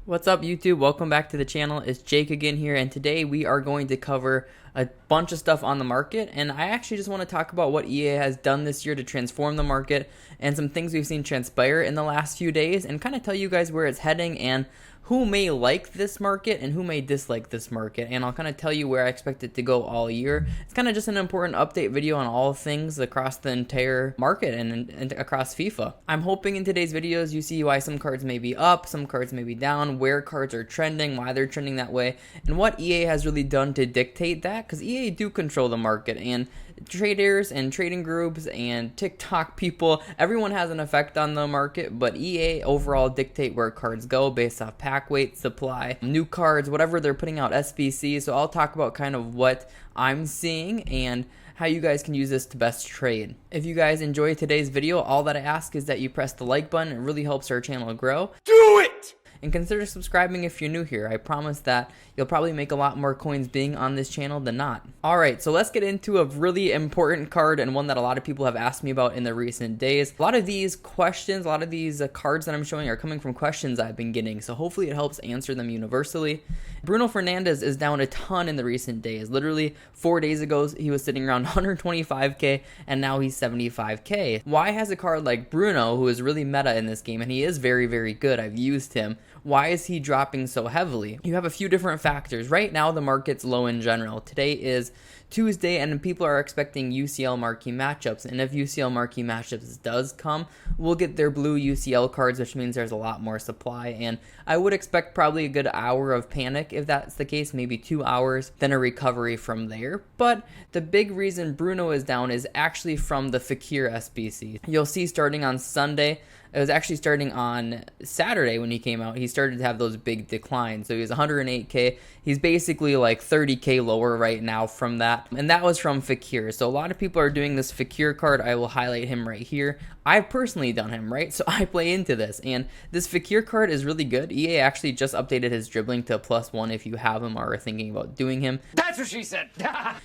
What's up YouTube? Welcome back to the channel. It's Jake again here, and today we are going to cover a bunch of stuff on the market, and I actually just want to talk about what EA has done this year to transform the market and some things we've seen transpire in the last few days, and kind of tell you guys where it's heading and who may like this market and who may dislike this market, and I'll kind of tell you where I expect it to go all year. It's kind of just an important update video on all things across the entire market and across FIFA. I'm hoping in today's videos you see why some cards may be up, some cards may be down, where cards are trending, why they're trending that way, and what EA has really done to dictate that, because EA do control the market, and traders and trading groups and TikTok people, everyone has an effect on the market, but EA overall dictate where cards go based off pack weight, supply, new cards, whatever they're putting out, SBC. So I'll talk about kind of what I'm seeing and how you guys can use this to best trade. If you guys enjoyed today's video, all that I ask is that you press the like button. It really helps our channel grow. Do it! And consider subscribing if you're new here. I promise that you'll probably make a lot more coins being on this channel than not. Alright, so let's get into a really important card and one that a lot of people have asked me about in the recent days. A lot of these questions, a lot of these cards that I'm showing are coming from questions I've been getting, so hopefully it helps answer them universally. Bruno Fernandes is down a ton in the recent days. Literally 4 days ago, he was sitting around 125k, and now he's 75k. Why has a card like Bruno, who is really meta in this game, and he is very, very good, I've used him, why is he dropping so heavily? You have a few different factors. Right now, the market's low in general. Today is Tuesday, and people are expecting UCL marquee matchups, and if UCL marquee matchups does come, we'll get their blue UCL cards, which means there's a lot more supply, and I would expect probably a good hour of panic if that's the case, maybe 2 hours, then a recovery from there. But the big reason Bruno is down is actually from the Fakir SBC. You'll see starting on Sunday, it was actually starting on Saturday when he came out, he started to have those big declines. So he was 108k. He's basically like 30k lower right now from that. And that was from Fakir. So a lot of people are doing this Fakir card. I will highlight him right here. I've personally done him, right? So I play into this. And this Fakir card is really good. EA actually just updated his dribbling to a +1 if you have him or are thinking about doing him. That's what she said.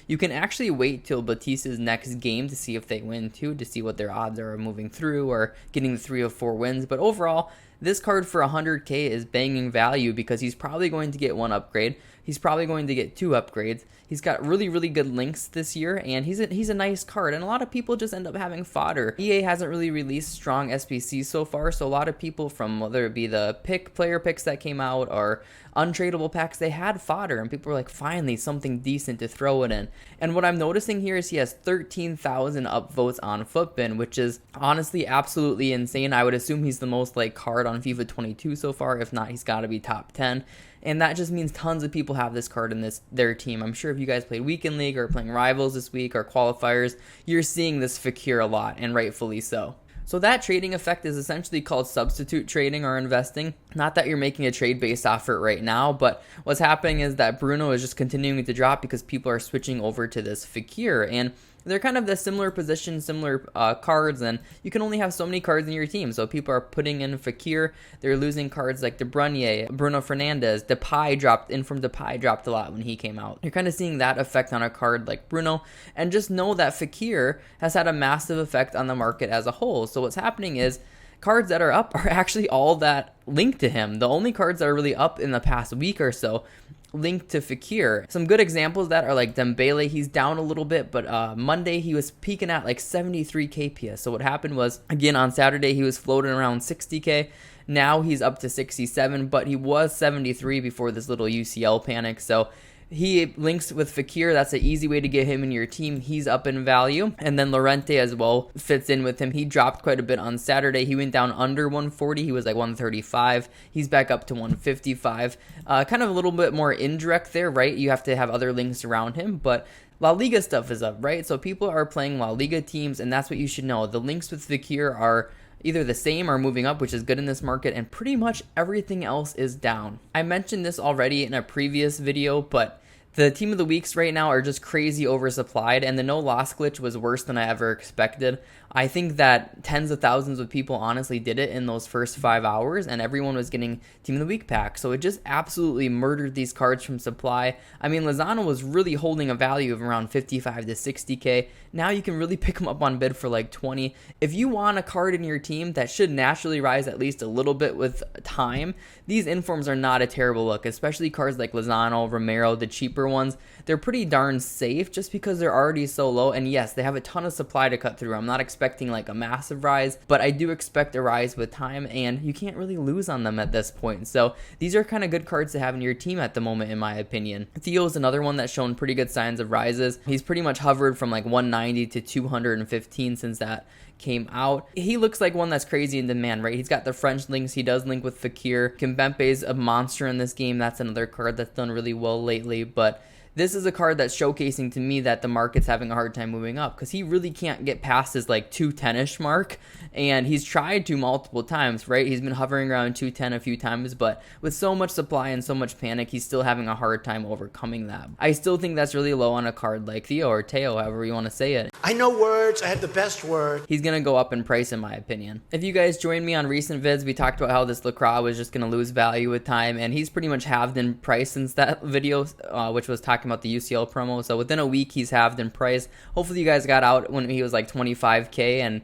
You can actually wait till Batista's next game to see if they win too, to see what their odds are of moving through or getting the 3 of 4 wins. But overall, this card for 100k is banging value because he's probably going to get 1 upgrade. He's probably going to get 2 upgrades. He's got really, really good links this year, and he's a nice card, and a lot of people just end up having fodder. EA hasn't really released strong SBCs so far, so a lot of people, from whether it be the player picks that came out or untradeable packs, they had fodder, and people were like, finally something decent to throw it in. And what I'm noticing here is he has 13,000 upvotes on Footbin, which is honestly absolutely insane. I would assume he's the most liked card on FIFA 22 so far. If not, he's got to be top 10. And that just means tons of people have this card in their team. I'm sure if you guys played Weekend League or playing Rivals this week or qualifiers, you're seeing this Fakir a lot, and rightfully so. So that trading effect is essentially called substitute trading or investing. Not that you're making a trade based off it right now, but what's happening is that Bruno is just continuing to drop because people are switching over to this Fakir, and they're kind of the similar position, similar cards, and you can only have so many cards in your team. So people are putting in Fakir, they're losing cards like De Bruyne, Bruno Fernandes, Depay dropped a lot when he came out. You're kind of seeing that effect on a card like Bruno, and just know that Fakir has had a massive effect on the market as a whole. So what's happening is cards that are up are actually all that linked to him. The only cards that are really up in the past week or so linked to Fakir. Some good examples of that are like Dembele. He's down a little bit, but Monday he was peaking at like 73 kps. So what happened was, again, on Saturday he was floating around 60k. Now he's up to 67, but he was 73 before this little UCL panic. So he links with Fakir. That's an easy way to get him in your team. He's up in value. And then Llorente as well fits in with him. He dropped quite a bit on Saturday. He went down under 140. He was like 135. He's back up to 155. Kind of a little bit more indirect there, right? You have to have other links around him, but La Liga stuff is up, right? So people are playing La Liga teams, and that's what you should know. The links with Fakir are either the same or moving up, which is good in this market, and pretty much everything else is down. I mentioned this already in a previous video, but the team of the weeks right now are just crazy oversupplied, and the no loss glitch was worse than I ever expected. I think that tens of thousands of people honestly did it in those first 5 hours, and everyone was getting Team of the Week pack. So it just absolutely murdered these cards from supply. I mean, Lozano was really holding a value of around 55 to 60K. Now you can really pick them up on bid for like 20. If you want a card in your team that should naturally rise at least a little bit with time, these informs are not a terrible look, especially cards like Lozano, Romero, the cheaper ones. They're pretty darn safe just because they're already so low. And yes, they have a ton of supply to cut through. I'm not expecting like a massive rise, but I do expect a rise with time, and you can't really lose on them at this point. So these are kind of good cards to have in your team at the moment, in my opinion. Theo is another one that's shown pretty good signs of rises. He's pretty much hovered from like 190 to 215 since that came out. He looks like one that's crazy in demand, right? He's got the French links. He does link with Fekir. Kimpembe's a monster in this game. That's another card that's done really well lately, but this is a card that's showcasing to me that the market's having a hard time moving up, because he really can't get past his like 210-ish mark, and he's tried to multiple times, right? He's been hovering around 210 a few times, but with so much supply and so much panic, he's still having a hard time overcoming that. I still think that's really low on a card like Theo or Teo, however you want to say it. I know words. I have the best word. He's going to go up in price, in my opinion. If you guys joined me on recent vids, we talked about how this Lacroix was just going to lose value with time, and he's pretty much halved in price since that video, which was talking about the UCL promo. So within a week, he's halved in price. Hopefully you guys got out when he was like 25K and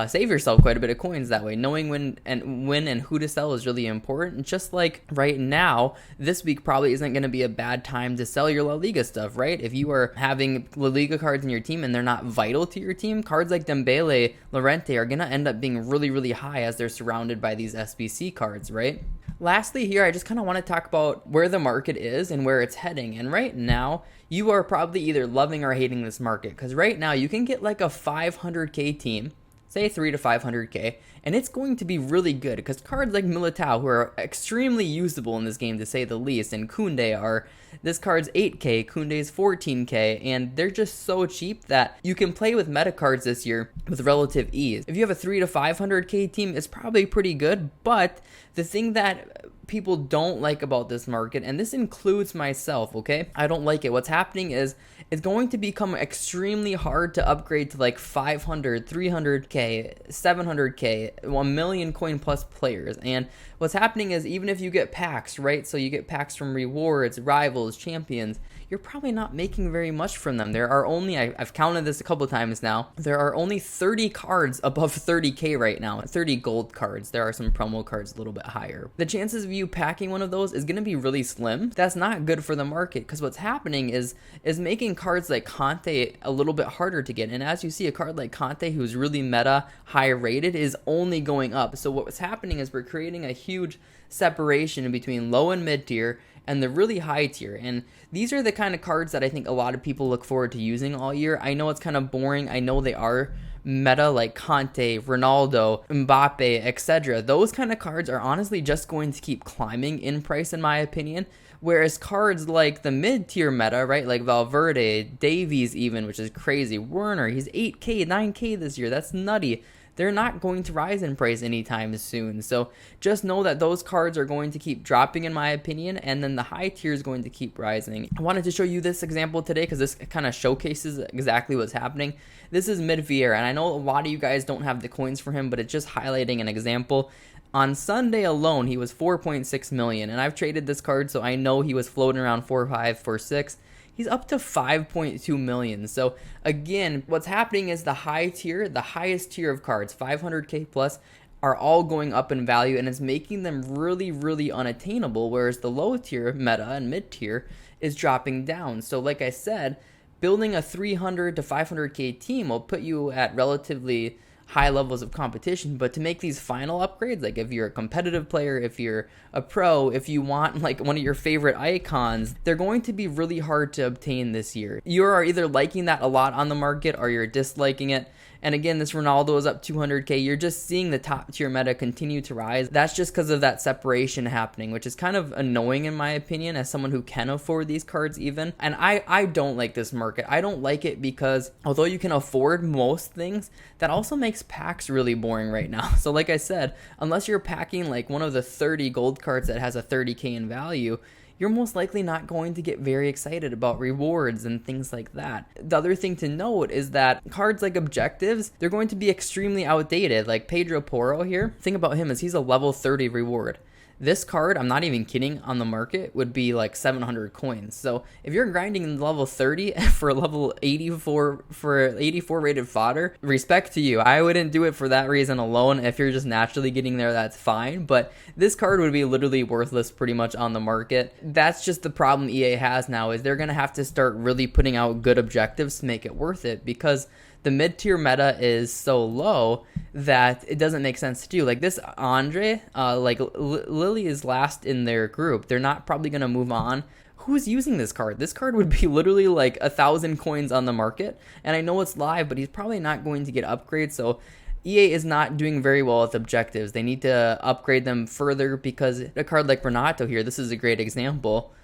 save yourself quite a bit of coins that way. Knowing when and who to sell is really important. Just like right now, this week probably isn't going to be a bad time to sell your La Liga stuff, right? If you are having La Liga cards in your team and they're not vital to your team, cards like Dembele, Llorente are going to end up being really, really high as they're surrounded by these SBC cards, right? Lastly here, I just kind of want to talk about where the market is and where it's heading. And right now, you are probably either loving or hating this market, because right now you can get like a 500K team, say 3 to 500K, and it's going to be really good, because cards like Militao, who are extremely usable in this game to say the least, and Koundé are, this card's 8K, Koundé's 14K, and they're just so cheap that you can play with meta cards this year with relative ease. If you have a 3 to 500K team, it's probably pretty good, but the thing that people don't like about this market, and this includes myself, okay? I don't like it. What's happening is it's going to become extremely hard to upgrade to like 500, 300K, 700K, 1 million coin plus players. And what's happening is even if you get packs, right? So you get packs from rewards, rivals, champions, you're probably not making very much from them. There are only, I've counted this a couple of times now, there are only 30 cards above 30K right now, 30 gold cards. There are some promo cards a little bit higher. The chances of you packing one of those is going to be really slim. That's not good for the market, because what's happening is making cards like Conte a little bit harder to get. And as you see, a card like Conte, who's really meta, high rated, is only going up. So what's happening is we're creating a huge separation in between low and mid tier and the really high tier. And these are the kind of cards that I think a lot of people look forward to using all year. I know it's kind of boring. I know they are meta, like Conte, Ronaldo, Mbappe, etc. Those kind of cards are honestly just going to keep climbing in price, in my opinion. Whereas cards like the mid-tier meta, right, like Valverde, Davies even, which is crazy, Werner, he's 8K, 9K this year. That's nutty. They're not going to rise in price anytime soon. So just know that those cards are going to keep dropping, in my opinion, and then the high tier is going to keep rising. I wanted to show you this example today because this kind of showcases exactly what's happening. This is Mid Vieira, and I know a lot of you guys don't have the coins for him, but it's just highlighting an example. On Sunday alone, he was 4.6 million, and I've traded this card, so I know he was floating around 4.5, 4.6. He's up to 5.2 million. So again, what's happening is the high tier, the highest tier of cards, 500K plus, are all going up in value, and it's making them really, really unattainable, whereas the low tier, meta and mid tier, is dropping down. So like I said, building a 300 to 500K team will put you at relatively high levels of competition, but to make these final upgrades, like if you're a competitive player, if you're a pro, if you want like one of your favorite icons, they're going to be really hard to obtain this year. You are either liking that a lot on the market or you're disliking it. And again, this Ronaldo is up 200K. You're just seeing the top tier meta continue to rise. That's just because of that separation happening, which is kind of annoying in my opinion as someone who can afford these cards even. And I don't like this market. I don't like it because although you can afford most things, that also makes packs really boring right now. So like I said, unless you're packing like one of the 30 gold cards that has a 30K in value, you're most likely not going to get very excited about rewards and things like that. The other thing to note is that cards like objectives, they're going to be extremely outdated. Like Pedro Porro here, the thing about him is he's a level 30 reward. This card, I'm not even kidding, on the market would be like 700 coins. So if you're grinding level 30 for level 84 for 84 rated fodder, respect to you. I wouldn't do it for that reason alone. If you're just naturally getting there, that's fine. But this card would be literally worthless pretty much on the market. That's just the problem EA has now, is they're going to have to start really putting out good objectives to make it worth it, because the mid-tier meta is so low that it doesn't make sense to do. Like this Andre, Lily is last in their group. They're not probably going to move on. Who's using this card? This card would be literally like 1,000 coins on the market. And I know it's live, but he's probably not going to get upgrades. So EA is not doing very well with objectives. They need to upgrade them further, because a card like Renato here, this is a great example.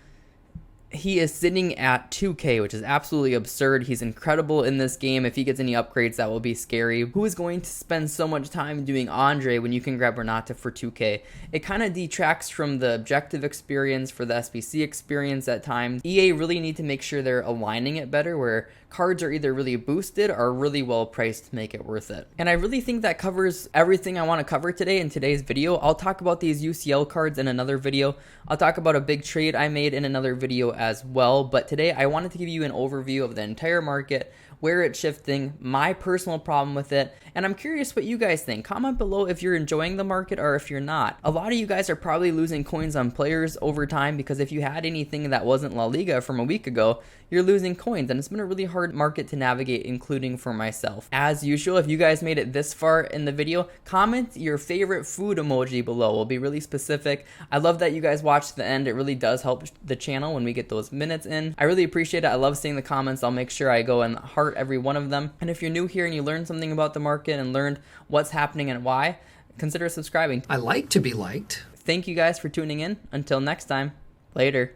He is sitting at 2k, which is absolutely absurd. He's incredible in this game. If he gets any upgrades, that will be scary. Who is going to spend so much time doing Andre when you can grab Renata for 2k? It kind of detracts from the objective experience, for the SBC experience at times. EA really need to make sure they're aligning it better, where cards are either really boosted or really well priced to make it worth it. And I really think that covers everything I want to cover today in today's video. I'll talk about these UCL cards in another video. I'll talk about a big trade I made in another video as well. But today I wanted to give you an overview of the entire market, where it's shifting, my personal problem with it, and I'm curious what you guys think. Comment below if you're enjoying the market or if you're not. A lot of you guys are probably losing coins on players over time, because if you had anything that wasn't La Liga from a week ago, you're losing coins, and it's been a really hard market to navigate, including for myself. As usual, if you guys made it this far in the video, comment your favorite food emoji below. We'll be really specific. I love that you guys watched the end. It really does help the channel when we get those minutes in. I really appreciate it. I love seeing the comments. I'll make sure I go and heart every one of them. And if you're new here and you learned something about the market and learned what's happening and why, consider subscribing. I like to be liked. Thank you guys for tuning in. Until next time, later.